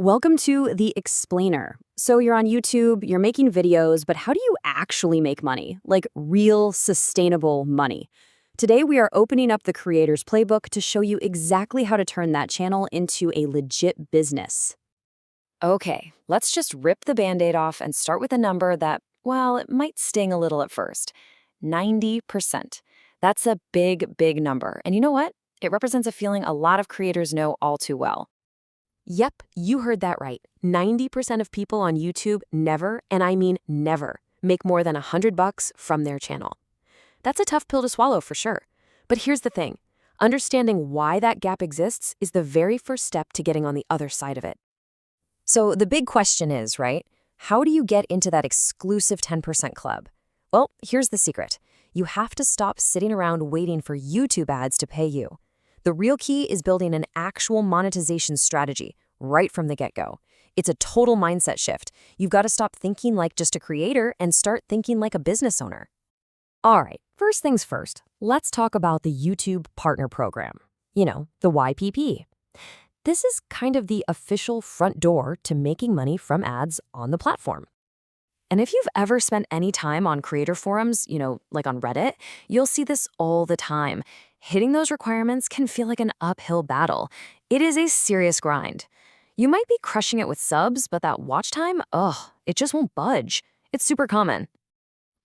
Welcome to The Explainer. So you're on YouTube, you're making videos, but how do you actually make money? Like real, sustainable money. Today we are opening up the Creator's Playbook to show you exactly how to turn that channel into a legit business. Okay, let's just rip the Band-Aid off and start with a number that, well, it might sting a little at first. 90%. That's a big, big number. And you know what? It represents a feeling a lot of creators know all too well. Yep, you heard that right. 90% of people on YouTube never, and I mean never, make more than $100 from their channel. That's a tough pill to swallow for sure. But here's the thing. Understanding why that gap exists is the very first step to getting on the other side of it. So the big question is, right? How do you get into that exclusive 10% club? Well, here's the secret. You have to stop sitting around waiting for YouTube ads to pay you. The real key is building an actual monetization strategy right from the get-go. It's a total mindset shift. You've got to stop thinking like just a creator and start thinking like a business owner. All right, first things first, let's talk about the YouTube Partner Program. You know, the YPP. This is kind of the official front door to making money from ads on the platform. And if you've ever spent any time on creator forums, like on Reddit, you'll see this all the time. Hitting those requirements can feel like an uphill battle. It is a serious grind. You might be crushing it with subs, but that watch time, it just won't budge. It's super common.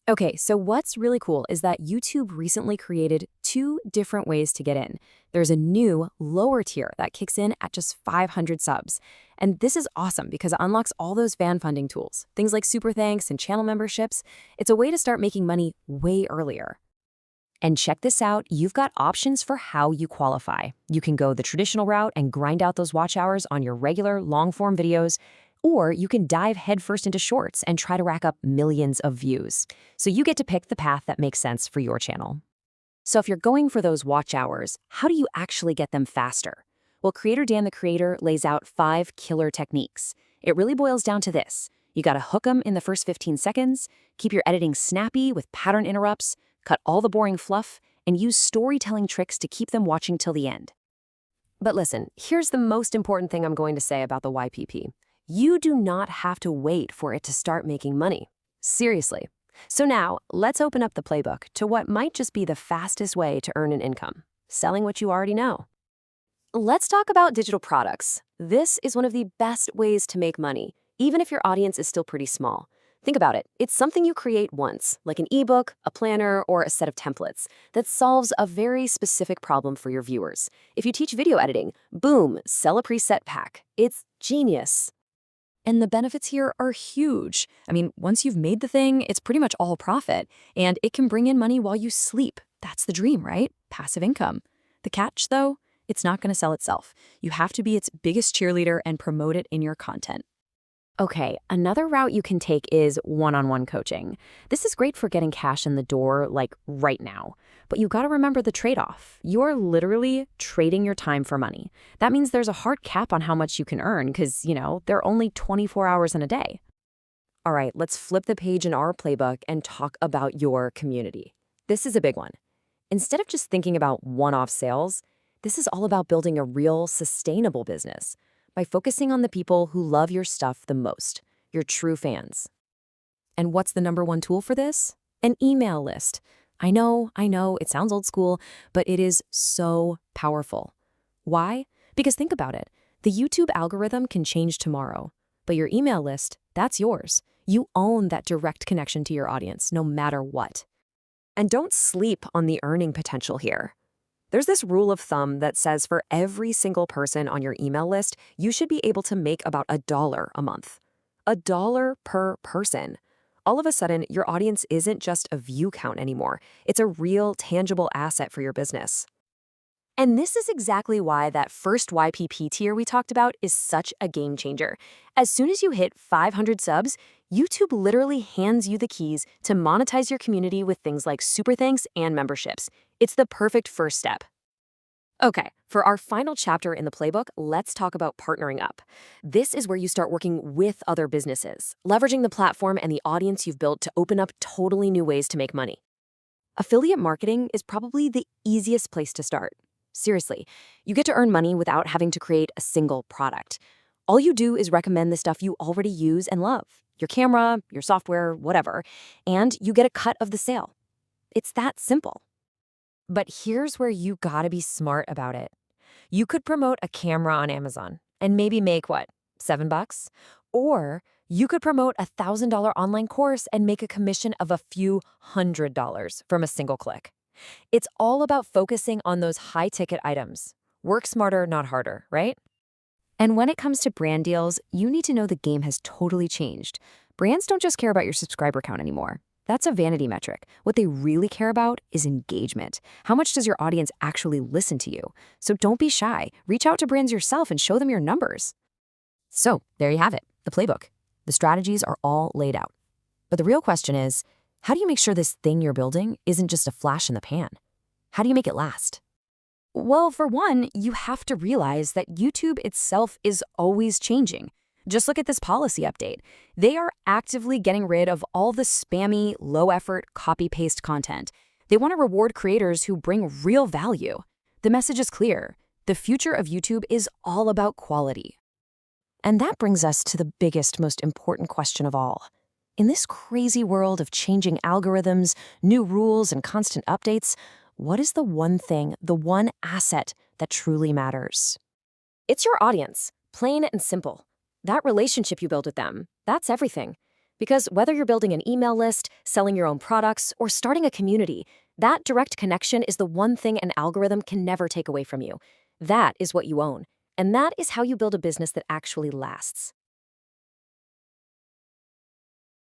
Okay, so what's really cool is that YouTube recently created 2 different ways to get in. There's a new, lower tier that kicks in at just 500 subs. And this is awesome because it unlocks all those fan funding tools, things like super thanks and channel memberships. It's a way to start making money way earlier. And check this out, you've got options for how you qualify. You can go the traditional route and grind out those watch hours on your regular long-form videos, or you can dive headfirst into shorts and try to rack up millions of views. So you get to pick the path that makes sense for your channel. So if you're going for those watch hours, how do you actually get them faster? Well, Creator Dan the Creator lays out 5 killer techniques. It really boils down to this. You gotta hook them in the first 15 seconds, keep your editing snappy with pattern interrupts, cut all the boring fluff, and use storytelling tricks to keep them watching till the end. But listen, here's the most important thing I'm going to say about the YPP. You do not have to wait for it to start making money. Seriously. So now, let's open up the playbook to what might just be the fastest way to earn an income, selling what you already know. Let's talk about digital products. This is one of the best ways to make money, even if your audience is still pretty small. Think about it. It's something you create once, like an ebook, a planner, or a set of templates that solves a very specific problem for your viewers. If you teach video editing, boom, sell a preset pack. It's genius. And the benefits here are huge. I mean, once you've made the thing, it's pretty much all profit, and it can bring in money while you sleep. That's the dream, right? Passive income. The catch, though, it's not going to sell itself. You have to be its biggest cheerleader and promote it in your content. Okay, another route you can take is one-on-one coaching. This is great for getting cash in the door, like right now. But you gotta remember the trade-off. You're literally trading your time for money. That means there's a hard cap on how much you can earn because, there are only 24 hours in a day. All right, let's flip the page in our playbook and talk about your community. This is a big one. Instead of just thinking about one-off sales, this is all about building a real, sustainable business by focusing on the people who love your stuff the most, your true fans. And what's the number one tool for this? An email list. I know, it sounds old school, but it is so powerful. Why? Because think about it. The YouTube algorithm can change tomorrow, but your email list, that's yours. You own that direct connection to your audience, no matter what. And don't sleep on the earning potential here. There's this rule of thumb that says for every single person on your email list, you should be able to make about $1 a month. $1 per person. All of a sudden, your audience isn't just a view count anymore. It's a real, tangible asset for your business. And this is exactly why that first YPP tier we talked about is such a game changer. As soon as you hit 500 subs, YouTube literally hands you the keys to monetize your community with things like super thanks and memberships. It's the perfect first step. Okay, for our final chapter in the playbook, let's talk about partnering up. This is where you start working with other businesses, leveraging the platform and the audience you've built to open up totally new ways to make money. Affiliate marketing is probably the easiest place to start. Seriously, you get to earn money without having to create a single product. All you do is recommend the stuff you already use and love, your camera, your software, whatever, and you get a cut of the sale. It's that simple. But here's where you gotta be smart about it. You could promote a camera on Amazon and maybe make what, $7? Or you could promote a $1,000 online course and make a commission of a few $100s from a single click. It's all about focusing on those high ticket items. Work smarter, not harder, right? And when it comes to brand deals, you need to know the game has totally changed. Brands don't just care about your subscriber count anymore. That's a vanity metric. What they really care about is engagement. How much does your audience actually listen to you? So don't be shy. Reach out to brands yourself and show them your numbers. So there you have it, the playbook. The strategies are all laid out. But the real question is, how do you make sure this thing you're building isn't just a flash in the pan? How do you make it last? Well, for one, you have to realize that YouTube itself is always changing. Just look at this policy update. They are actively getting rid of all the spammy, low-effort, copy-paste content. They want to reward creators who bring real value. The message is clear. The future of YouTube is all about quality. And that brings us to the biggest, most important question of all. In this crazy world of changing algorithms, new rules, and constant updates, what is the one thing, the one asset that truly matters? It's your audience, plain and simple. That relationship you build with them, that's everything. Because whether you're building an email list, selling your own products, or starting a community, that direct connection is the one thing an algorithm can never take away from you. That is what you own. And that is how you build a business that actually lasts.